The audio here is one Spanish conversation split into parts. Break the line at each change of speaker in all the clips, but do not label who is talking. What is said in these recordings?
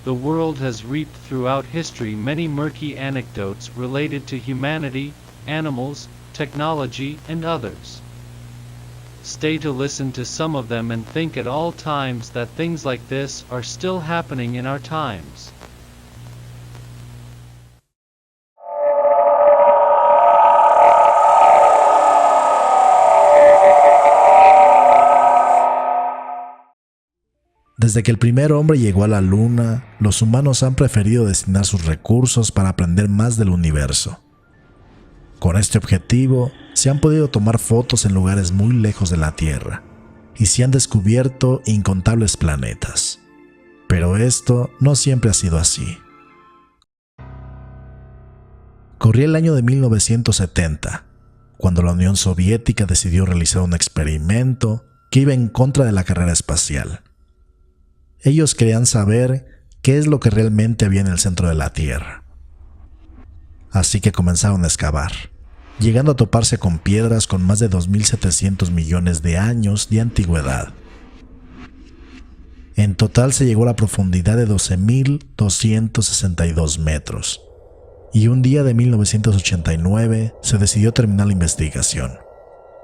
the world has reaped throughout history many murky anecdotes related to humanity, animals, technology, and others. Stay to listen to some of them and think at all times that things like this are still happening in our times.
Desde que el primer hombre llegó a la Luna, los humanos han preferido destinar sus recursos para aprender más del universo. Con este objetivo, se han podido tomar fotos en lugares muy lejos de la Tierra, y se han descubierto incontables planetas. Pero esto no siempre ha sido así. Corría el año de 1970, cuando la Unión Soviética decidió realizar un experimento que iba en contra de la carrera espacial. Ellos querían saber qué es lo que realmente había en el centro de la Tierra. Así que comenzaron a excavar, llegando a toparse con piedras con más de 2.700 millones de años de antigüedad. En total se llegó a la profundidad de 12.262 metros, y un día de 1989 se decidió terminar la investigación.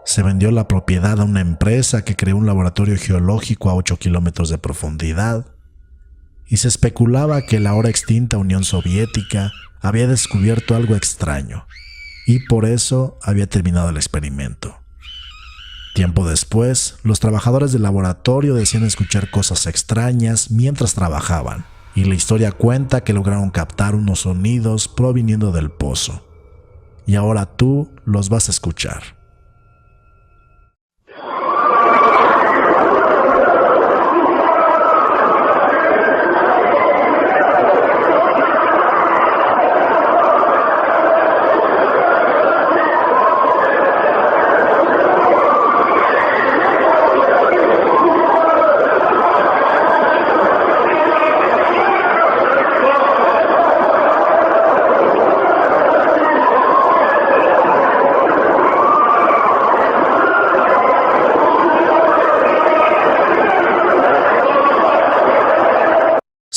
Se vendió la propiedad a una empresa que creó un laboratorio geológico a 8 kilómetros de profundidad, y se especulaba que la ahora extinta Unión Soviética había descubierto algo extraño, y por eso había terminado el experimento. Tiempo después, los trabajadores del laboratorio decían escuchar cosas extrañas mientras trabajaban, y la historia cuenta que lograron captar unos sonidos proviniendo del pozo. Y ahora tú los vas a escuchar.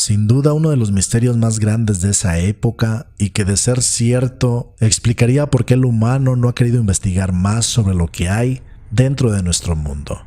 Sin duda uno de los misterios más grandes de esa época, y que de ser cierto explicaría por qué el humano no ha querido investigar más sobre lo que hay dentro de nuestro mundo.